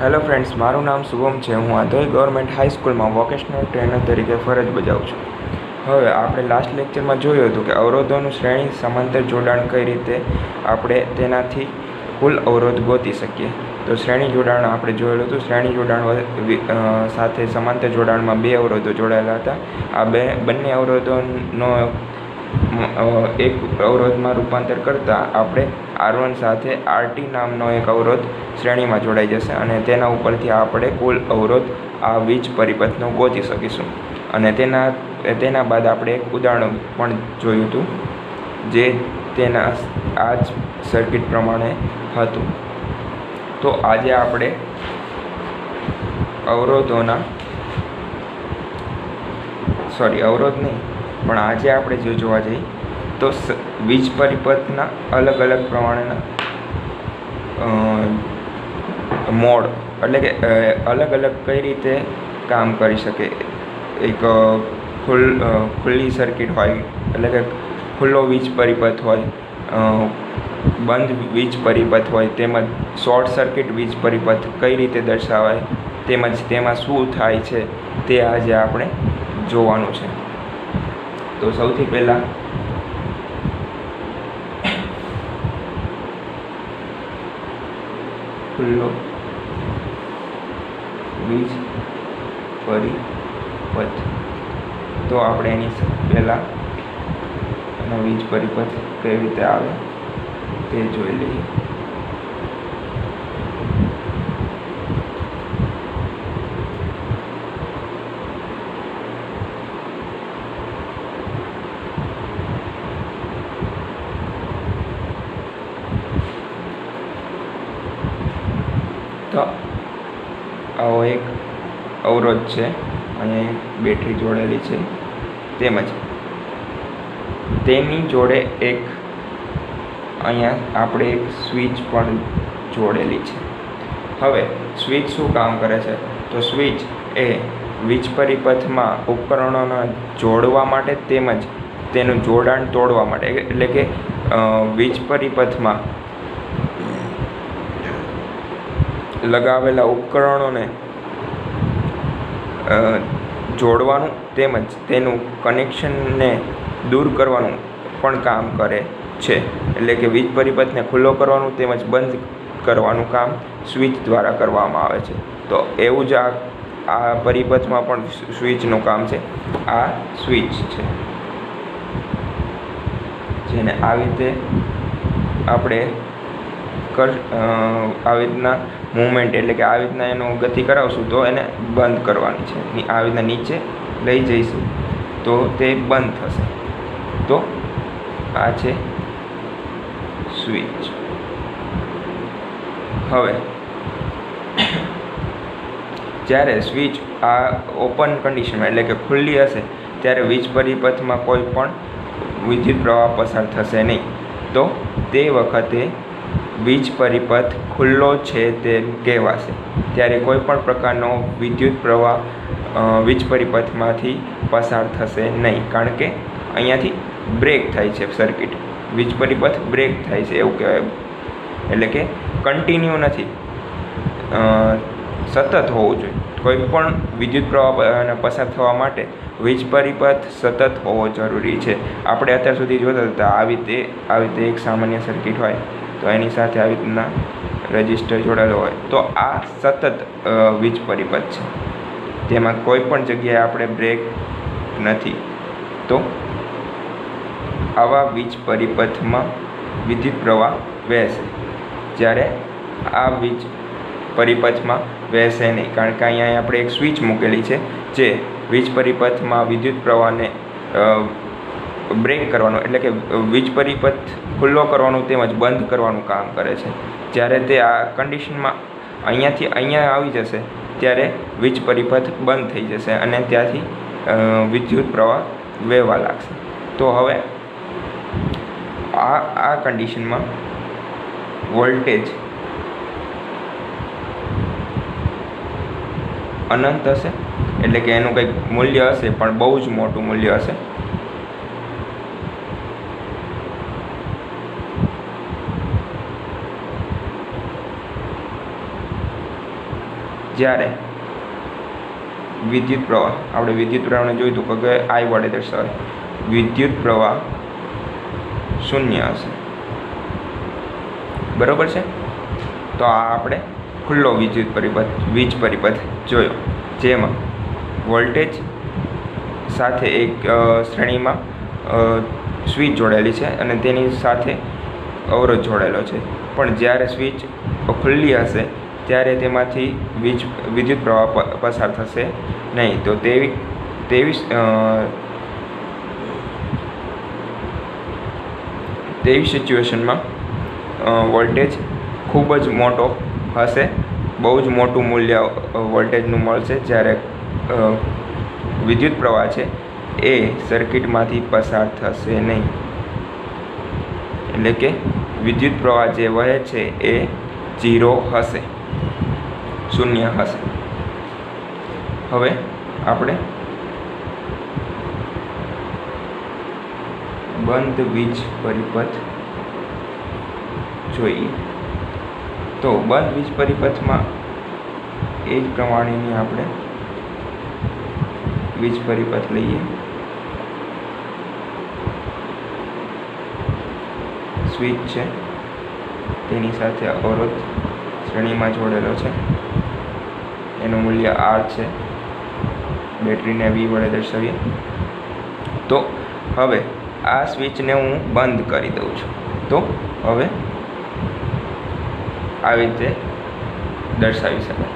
Hello friends, મારું નામ શુભમ છે. હું આધોઈ ગવર્મેન્ટ હાઈસ્કૂલમાં વોકેશનલ ટ્રેનર તરીકે ફરજ બજાવું છું. હવે આપણે લાસ્ટ લેક્ચરમાં જોયું હતું કે અવરોધોનું શ્રેણી સમાંતર જોડાણ કઈ રીતે આપણે તેનાથી કુલ અવરોધ ગોતી શકીએ. તો શ્રેણી જોડાણ આપણે જોયેલું હતું. શ્રેણી જોડાણ સાથે સમાંતર જોડાણમાં બે અવરોધો જોડાયેલા હતા. આ બંને અવરોધોનો એક અવરોધમાં રૂપાંતર કરતાં આપણે R1 સાથે RT નામનો એક અવરોધ શ્રેણીમાં જોડાઈ જશે અને તેના ઉપરથી આપણે કુલ અવરોધ આ વીજ પરિપથનો ગોતી શકીશું. અને તેના બાદ આપણે એક ઉદાહરણ પણ જોયું હતું જે તેના આ જ સર્કિટ પ્રમાણે હતું. તો આજે આપણે અવરોધ નહીં પણ આજે આપણે જો જોવા જઈએ તો વીજ પરિપથના અલગ અલગ પ્રમાણેના મોડ એટલે કે અલગ અલગ કઈ રીતે કામ કરી શકે. એક ખુલ્લી સર્કિટ હોય એટલે કે ખુલ્લો વીજ પરિપથ હોય, બંધ વીજ પરિપથ હોય, તેમજ શોર્ટ સર્કિટ વીજ પરિપથ કઈ રીતે દર્શાવાય, તેમજ તેમાં શું થાય છે તે આજે આપણે જોવાનું છે. તો સૌથી પહેલાં ખુલ્લો વીજ પરિપથ, તો આપણે એની પહેલાં એનો વીજ પરિપથ કઈ રીતે આવે તે જોઈ લઈએ. તો આવો એક અવરોધ છે, અહીંયા બેટરી જોડેલી છે, તેમજ તેની જોડે એક અહીંયા આપણે એક સ્વિચ પણ જોડેલી છે. હવે સ્વિચ શું કામ કરે છે? તો સ્વિચ એ વીજ પરિપથમાં ઉપકરણોને જોડવા માટે તેમજ તેનું જોડાણ તોડવા માટે, એટલે કે વીજ પરિપથમાં લગાવેલા ઉપકરણોને જોડવાનું તેમજ તેનું કનેક્શનને દૂર કરવાનું પણ કામ કરે છે. એટલે કે વીજ પરિપથને ખુલ્લો કરવાનું તેમજ બંધ કરવાનું કામ સ્વિચ દ્વારા કરવામાં આવે છે. તો એવું જ આ પરિપથમાં પણ સ્વિચનું કામ છે. આ સ્વિચ છે જેને આવી રીતે આપણે આવી રીતના મૂવમેન્ટ એટલે કે આવી રીતના એનું ગતિ કરાવશું તો એને બંધ કરવાની છે. આવી રીતના નીચે લઈ જઈશું તો તે બંધ થશે. તો આ છે સ્વિચ. હવે જ્યારે સ્વિચ આ ઓપન કન્ડિશનમાં એટલે કે ખુલ્લી હશે ત્યારે વીજ પરિપથમાં કોઈ પણ વિદ્યુત પ્રવાહ પસાર થશે નહીં. તો તે વખતે વીજ પરિપથ ખુલ્લો છે તેમ કહેવાશે. ત્યારે કોઈ પણ પ્રકારનો વિદ્યુત પ્રવાહ વીજ પરિપથમાંથી પસાર થશે નહીં, કારણ કે અહીંયાથી બ્રેક થાય છે સર્કિટ, વીજ પરિપથ બ્રેક થાય છે એવું કહેવાય. એટલે કે કન્ટિન્યુ નથી, સતત હોવું જોઈએ. કોઈ પણ વિદ્યુત પ્રવાહ પસાર થવા માટે વીજ પરિપથ સતત હોવો જરૂરી છે. આપણે અત્યાર સુધી જોતા હતા આવી રીતે એક સામાન્ય સર્કિટ હોય તો એની સાથે આવી રીતના રજિસ્ટર જોડાયેલો હોય તો આ સતત વીજ પરિપથ છે, તેમાં કોઈ પણ જગ્યાએ આપણે બ્રેક નથી. તો આવા વીજ પરિપથમાં વિદ્યુત પ્રવાહ વહેશે, જ્યારે આ વીજ પરિપથમાં વહેશે નહીં, કારણ કે અહીંયા આપણે એક સ્વિચ મૂકેલી છે જે વીજ પરિપથમાં વિદ્યુત પ્રવાહને બ્રેક કરવાનું એટલે કે વીજ પરિપથ ખુલ્લો કરવાનું તેમજ બંધ કરવાનું કામ કરે છે. જ્યારે તે આ કન્ડિશનમાં અહીંયાથી અહીંયા આવી જશે ત્યારે વીજ પરિપથ બંધ થઈ જશે અને ત્યાંથી વિદ્યુત પ્રવાહ વહેવા લાગશે. તો હવે આ કન્ડિશનમાં વોલ્ટેજ અનંત હશે, એટલે કે એનું કંઈક મૂલ્ય હશે પણ બહુ જ મોટું મૂલ્ય હશે. જ્યારે વિદ્યુત પ્રવાહ, આપણે વિદ્યુત પ્રવાહને જોયું હતું કે I વડે દર્શાવાય, વિદ્યુત પ્રવાહ શૂન્ય હશે. બરાબર છે. તો આ આપણે ખુલ્લો વીજ પરિપથ જોયો, જેમાં વોલ્ટેજ સાથે એક શ્રેણીમાં સ્વિચ જોડાયેલી છે અને તેની સાથે અવરોધ જોડાયેલો છે. પણ જ્યારે સ્વિચ ખુલ્લી હશે ત્યારે તેમાંથી વિદ્યુત પ્રવાહ પસાર થશે નહીં. તો તેવી સિચ્યુએશનમાં વોલ્ટેજ ખૂબ જ મોટો હશે, બહુ જ મોટું મૂલ્ય વોલ્ટેજનું મળશે, જ્યારે વિદ્યુત પ્રવાહ છે એ સર્કિટમાંથી પસાર થશે નહીં. એટલે કે વિદ્યુત પ્રવાહ જે વહે છે એ 0 હશે, શૂન્ય હશે. હવે આપણે બંધ વીજ પરિપથ જોઈએ. તો બંધ વીજ પરિપથમાં એ જ પ્રમાણેની આપણે વીજ પરિપથ લઈએ. સ્વિચ છે, તેની સાથે અવરોધ શ્રેણીમાં જોડેલો છે, એનું મૂલ્ય R છે, બેટરીને V વડે દર્શાવીએ. તો હવે આ સ્વિચને હું બંધ કરી દઉં છું. તો હવે આવી રીતે દર્શાવી શકાય.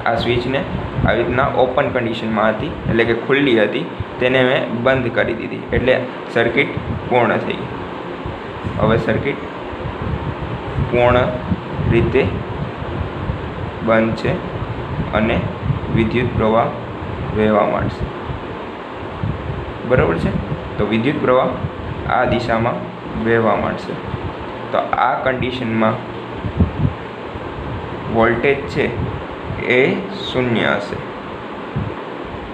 આ સ્વિચને આવી રીતના ઓપન કન્ડિશનમાં હતી, એટલે કે ખુલ્લી હતી, તેને મેં બંધ કરી દીધી, એટલે સર્કિટ પૂર્ણ થઈ ગઈ. હવે સર્કિટ પૂર્ણ રીતે બંધ છે અને વિદ્યુત પ્રવાહ વહેવા માંડશે. બરાબર છે. તો વિદ્યુત પ્રવાહ આ દિશામાં વહેવા માંડશે. તો આ કન્ડિશનમાં વોલ્ટેજ છે એ શૂન્ય હશે.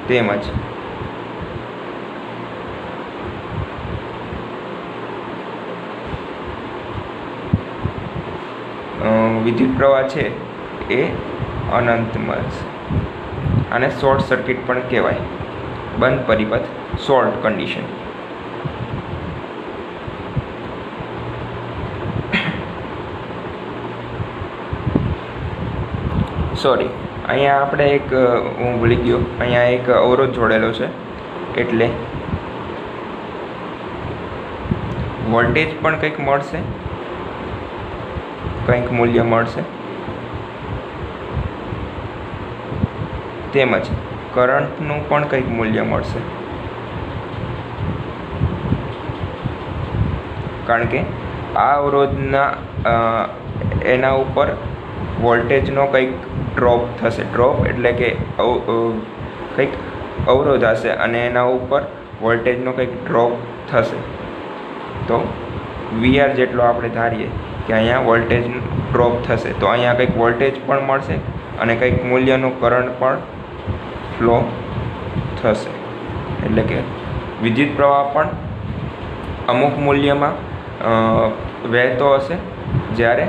તેમજ વિદ્યુત પ્રવાહ છે એ અનંત મળશે. આને શોર્ટ સર્કિટ પણ કહેવાય. બંધ પરિપથ, શોર્ટ કન્ડિશન. સોરી, અહીંયા આપણે હું ભૂલી ગયો, અહીંયા એક અવરોધ જોડેલો છે, એટલે વોલ્ટેજ પણ કંઈક મળશે, કંઈક મૂલ્ય મળશે. તેમજ કરંટનું પણ કંઈક મૂલ્ય મળશે, કારણ કે આ અવરોધના એના ઉપર વોલ્ટેજનો કંઈક ડ્રોપ થશે. ડ્રોપ એટલે કે કંઈક અવરોધ હશે અને એના ઉપર વોલ્ટેજનો કંઈક ડ્રોપ થશે. તો VR જેટલો આપણે ધારીએ કે અહીંયા વોલ્ટેજ ડ્રોપ થશે, તો અહીંયા કંઈક વોલ્ટેજ પણ મળશે અને કંઈક મૂલ્યનું કરંટ પણ ફ્લો થશે. એટલે કે વિદ્યુત પ્રવાહ પણ અમુક મૂલ્યમાં વહેતો હશે, જ્યારે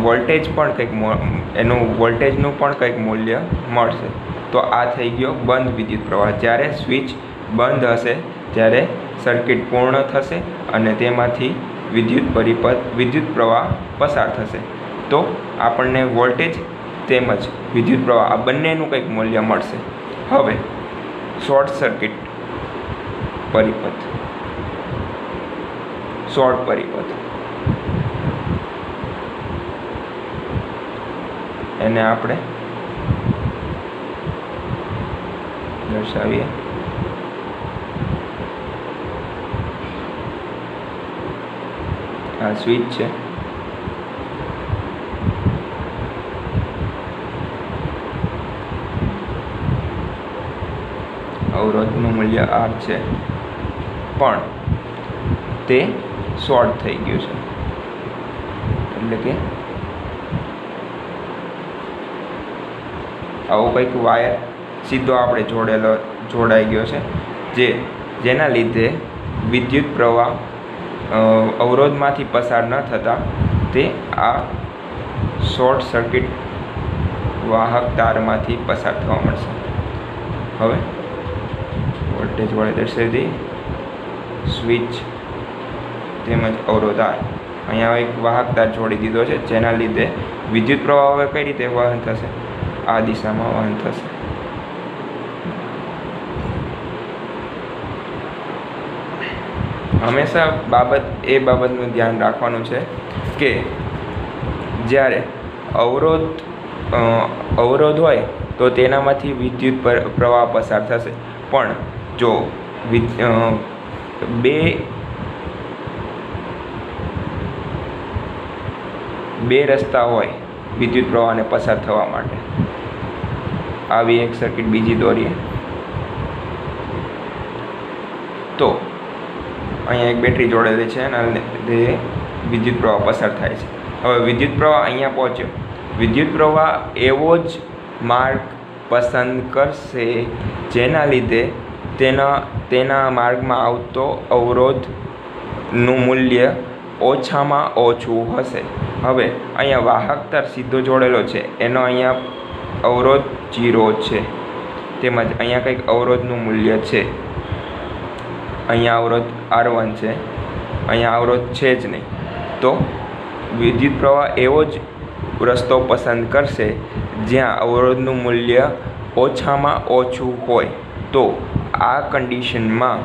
વોલ્ટેજ પણ કંઈક વોલ્ટેજનું પણ કંઈક મૂલ્ય મળશે. તો આ થઈ ગયો બંધ વિદ્યુત પ્રવાહ. જ્યારે સ્વિચ બંધ હશે ત્યારે સર્કિટ પૂર્ણ થશે અને તેમાંથી વિદ્યુત પ્રવાહ પસાર થશે. તો આપણને વોલ્ટેજ તેમજ વિદ્યુત પ્રવાહ આ બંનેનું કંઈક મૂલ્ય મળશે. હવે શોર્ટ સર્કિટ પરિપથ, શોર્ટ પરિપથ, એને આપણે દર્શાવીએ. આ સ્વિચ છે, અવરોધનું મૂલ્ય R છે, પણ તે શોર્ટ થઈ ગયું છે. એટલે કે આવો કંઈક વાયર સીધો આપણે જોડાઈ ગયો છે, જેના લીધે વિદ્યુત પ્રવાહ અવરોધમાંથી પસાર ન થતાં તે આ શોર્ટ સર્કિટ વાહક તારમાંથી પસાર થવા મળશે. હવે વોલ્ટેજ વડે દર્શાવી સ્વિચ તેમજ અવરોધ R. અહીંયા એક વાહક તાર જોડી દીધો છે, જેના લીધે વિદ્યુત પ્રવાહ હવે કઈ રીતે વહન થશે? આ દિશામાં વહન થશે. હંમેશા બાબતનું ધ્યાન રાખવાનું છે કે જ્યારે અવરોધ હોય તો તેનામાંથી વિદ્યુત પ્રવાહ પસાર થશે, પણ જો બે રસ્તા હોય વિદ્યુત પ્રવાહને પસાર થવા માટે, આવી એક સર્કિટ બીજી દોરીએ તો અહીંયા એક બેટરી જોડેલી છે અને વિદ્યુત પ્રવાહ પસાર થાય છે. હવે વિદ્યુત પ્રવાહ અહીંયા પહોંચ્યો. વિદ્યુત પ્રવાહ એવો જ માર્ગ પસંદ કરશે જેના લીધે તેના માર્ગમાં આવતો અવરોધનું મૂલ્ય ઓછામાં ઓછું હશે. હવે અહીંયા વાહક તાર સીધો જોડેલો છે, એનો અહીંયા અવરોધ 0 છે, તેમજ અહીંયા કંઈક અવરોધનું મૂલ્ય છે. અહીંયા અવરોધ R1 છે, અહીંયા અવરોધ છે જ નહીં. તો વિદ્યુત પ્રવાહ એવો જ રસ્તો પસંદ કરશે જ્યાં અવરોધનું મૂલ્ય ઓછામાં ઓછું હોય. તો આ કન્ડિશનમાં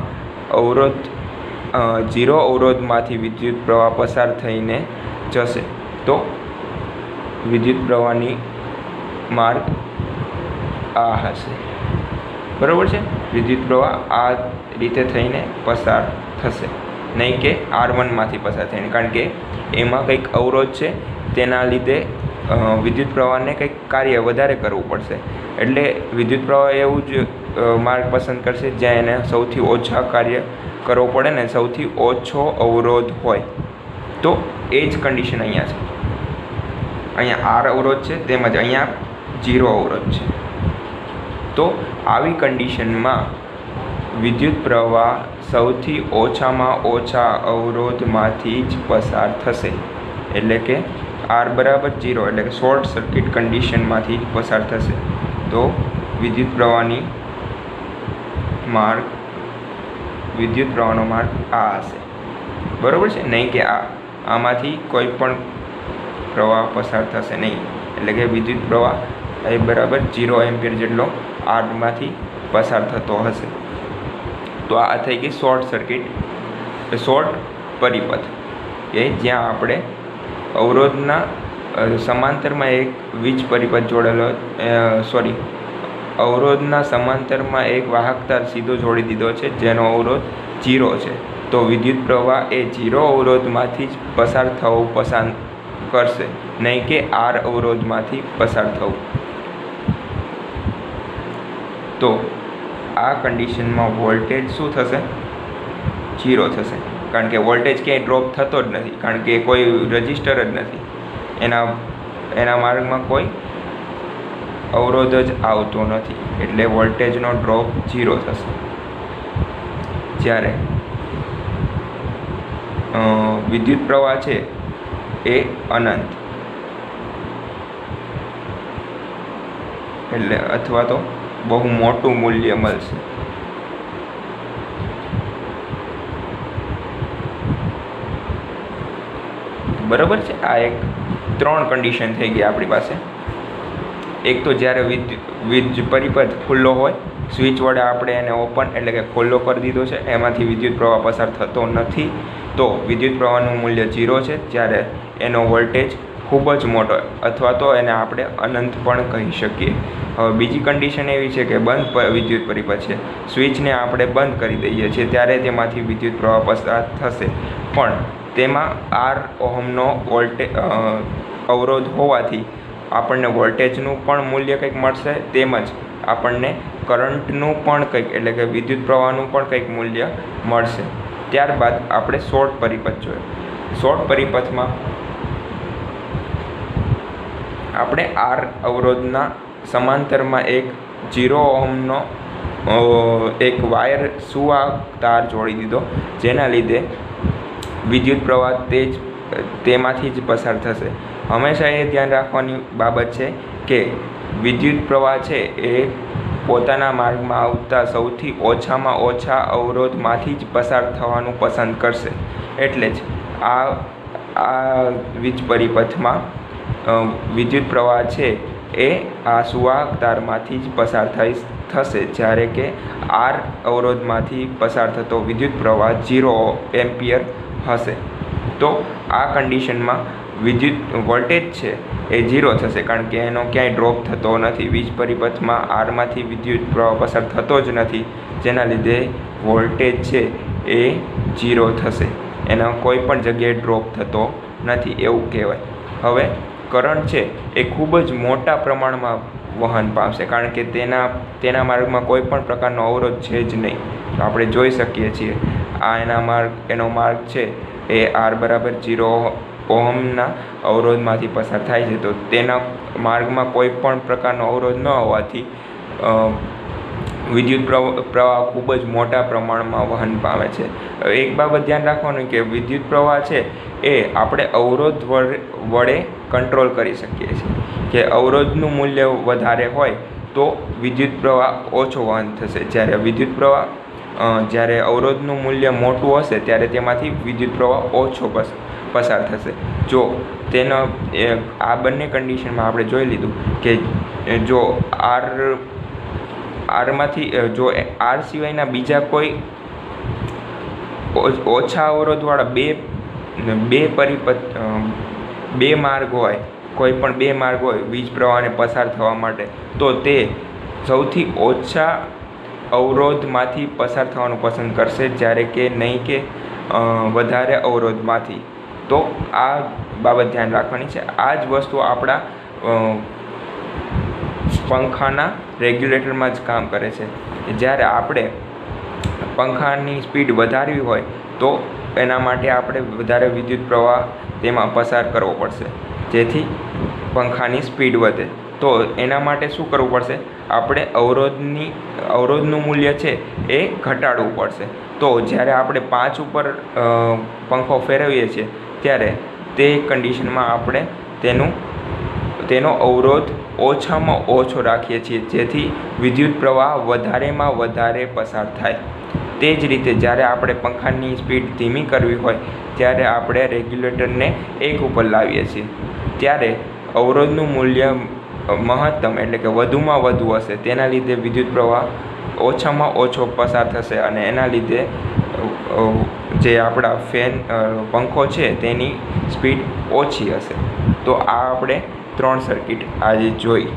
0 અવરોધમાંથી વિદ્યુત પ્રવાહ પસાર થઈને જશે. તો વિદ્યુત પ્રવાહની માર્ગ આ હશે. બરાબર છે? વિદ્યુત પ્રવાહ આ રીતે થઈને પસાર થશે, નહીં કે R1માંથી પસાર થઈને, કારણ કે એમાં કંઈક અવરોધ છે, તેના લીધે વિદ્યુત પ્રવાહને કંઈક કાર્ય વધારે કરવું પડશે. એટલે વિદ્યુત પ્રવાહ એવું જ માર્ગ પસંદ કરશે જ્યાં એને સૌથી ઓછા કાર્ય કરવું પડે ને સૌથી ઓછો અવરોધ હોય. તો એ જ કન્ડિશન અહીંયા છે. અહીંયા R અવરોધ છે, તેમજ અહીંયા 0 અવરોધ છે. તો આવી કન્ડિશનમાં વિદ્યુત પ્રવાહ સૌથી ઓછામાં ઓછા અવરોધમાંથી જ પસાર થશે. એટલે કે R બરાબર 0, એટલે કે શોર્ટ સર્કિટ કન્ડિશનમાંથી જ પસાર થશે. તો વિદ્યુત પ્રવાહનો માર્ગ આ હશે. બરાબર છે? નહીં કે આમાંથી કોઈ પણ પ્રવાહ પસાર થશે નહીં. એટલે કે વિદ્યુત પ્રવાહ એ બરાબર 0 એમ્પિયર જેટલો Rમાંથી પસાર થતો હશે. તો આ થઈ ગઈ શોર્ટ પરિપથ, કે જ્યાં આપણે અવરોધના સમાંતરમાં એક વીજ પરિપથ જોડેલો અવરોધના સમાંતરમાં એક વાહક તાર સીધો જોડી દીધો છે, જેનો અવરોધ 0 છે. તો વિદ્યુત પ્રવાહ એ 0 અવરોધમાંથી જ પસાર થવું પસંદ કરશે, નહીં કે R અવરોધમાંથી પસાર થવું. તો આ કન્ડિશનમાં વોલ્ટેજ શું થશે? 0 થશે, કારણ કે વોલ્ટેજ ક્યાંય ડ્રોપ થતો જ નથી, કારણ કે કોઈ રજિસ્ટર જ નથી, એના માર્ગમાં કોઈ અવરોધ જ આવતો નથી, એટલે વોલ્ટેજનો ડ્રોપ 0 થશે. જ્યારે વિદ્યુત પ્રવાહ છે એ અનંત, એટલે અથવા તો બહુ મોટું મૂલ્ય મળશે. બરાબર છે? આ એક 3 કન્ડિશન થઈ ગઈ આપણી પાસે. એક તો જ્યારે વીજ પરિપથ ખુલ્લો હોય, સ્વિચ વડે આપણે એને ઓપન એટલે કે ખુલ્લો કરી દીધો છે, એમાંથી વિદ્યુત પ્રવાહ પસાર થતો નથી, તો વિદ્યુત પ્રવાહનું મૂલ્ય 0 છે. જ્યારે એનો વોલ્ટેજ ખૂબ જ મોટો, અથવા તો એને આપણે અનંત પણ કહી શકીએ. હવે બીજી કન્ડિશન એવી છે કે બંધ વિદ્યુત પરિપથ છે, સ્વિચને આપણે બંધ કરી દઈએ છીએ ત્યારે તેમાંથી વિદ્યુત પ્રવાહ પસાર થશે, પણ તેમાં R ઓહમનો અવરોધ હોવાથી આપણને વોલ્ટેજનું પણ મૂલ્ય કંઈક મળશે, તેમજ આપણને કરંટનું પણ કંઈક એટલે કે વિદ્યુત પ્રવાહનું પણ કંઈક મૂલ્ય મળશે. ત્યારબાદ આપણે શોર્ટ પરિપથ જોયો. શોર્ટ પરિપથમાં આપણે R અવરોધના સમાંતરમાં એક 0 ઓહમનો એક વાયર સુવાહક તાર જોડી દીધો, જેના લીધે વિદ્યુત પ્રવાહ તેમાંથી જ પસાર થશે. હંમેશા એ ધ્યાન રાખવાની બાબત છે કે વિદ્યુત પ્રવાહ છે એ પોતાના માર્ગમાં આવતા સૌથી ઓછામાં ઓછા અવરોધમાંથી જ પસાર થવાનું પસંદ કરશે. એટલે જ આ વીજ પરિપથમાં વિદ્યુત પ્રવાહ છે એ આ સુવાહક તારમાંથી જ પસાર થશે, જ્યારે કે આર અવરોધમાંથી પસાર થતો વિદ્યુત પ્રવાહ 0 એમ્પિયર હશે. તો આ કન્ડિશનમાં વિદ્યુત વોલ્ટેજ છે એ 0 થશે, કારણ કે એનો ક્યાંય ડ્રોપ થતો નથી. વીજ પરિપથમાં આરમાંથી વિદ્યુત પ્રવાહ પસાર થતો જ નથી, જેના લીધે વોલ્ટેજ છે એ 0 થશે. એનો કોઈ પણ જગ્યાએ ડ્રોપ થતો નથી એવું કહેવાય. હવે કરંટ છે એ ખૂબ જ મોટા પ્રમાણમાં વહન પામશે, કારણ કે તેના માર્ગમાં કોઈ પણ પ્રકારનો અવરોધ છે જ નહીં. તો આપણે જોઈ શકીએ છીએ આ એનો માર્ગ છે એ આર બરાબર 0 ઓહમના અવરોધમાંથી પસાર થાય છે. તો તેના માર્ગમાં કોઈ પણ પ્રકારનો અવરોધ ન હોવાથી વિદ્યુત પ્રવાહ ખૂબ જ મોટા પ્રમાણમાં વહન પામે છે. એક બાબત ધ્યાન રાખવાનું કે વિદ્યુત પ્રવાહ છે એ આપણે અવરોધ વડે કંટ્રોલ કરી શકીએ છીએ. કે અવરોધનું મૂલ્ય વધારે હોય તો વિદ્યુત પ્રવાહ ઓછો વહન થશે, જ્યારે અવરોધનું મૂલ્ય મોટું હશે ત્યારે તેમાંથી વિદ્યુત પ્રવાહ ઓછો પસાર થશે. જો આ બંને કન્ડિશનમાં આપણે જોઈ લીધું કે જો આર સિવાયના બીજા કોઈ ઓછા અવરોધવાળા બે માર્ગ હોય, કોઈ પણ બે માર્ગ હોય વીજ પ્રવાહને પસાર થવા માટે, તો તે સૌથી ઓછા અવરોધમાંથી પસાર થવાનું પસંદ કરશે, જ્યારે કે નહીં કે વધારે અવરોધમાંથી. તો આ બાબત ધ્યાન રાખવાની છે. આ જ વસ્તુ આપણા પંખાના રેગ્યુલેટરમાં જ કામ કરે છે. જ્યારે આપણે પંખાની સ્પીડ વધારવી હોય તો એના માટે આપણે વધારે વિદ્યુત પ્રવાહ તેમાં પસાર કરવો પડશે, જેથી પંખાની સ્પીડ વધે. તો એના માટે શું કરવું પડશે? આપણે અવરોધનું મૂલ્ય છે એ ઘટાડવું પડશે. તો જ્યારે આપણે 5 ઉપર પંખો ફેરવીએ છીએ ત્યારે તે કન્ડિશનમાં આપણે તેનો અવરોધ ઓછામાં ઓછો રાખીએ છીએ, જેથી વિદ્યુત પ્રવાહ વધારેમાં વધારે પસાર થાય. તે જ રીતે જ્યારે આપણે પંખાની સ્પીડ ધીમી કરવી હોય ત્યારે આપણે રેગ્યુલેટરને 1 ઉપર લાવીએ છીએ, ત્યારે અવરોધનું મૂલ્ય મહત્તમ એટલે કે વધુમાં વધુ હશે. તેના લીધે વિદ્યુત પ્રવાહ ઓછામાં ઓછો પસાર થશે અને એના લીધે જે આપણા પંખો છે તેની સ્પીડ ઓછી હશે. તો આ આપણે 3 સર્કિટ આજે જોઈ.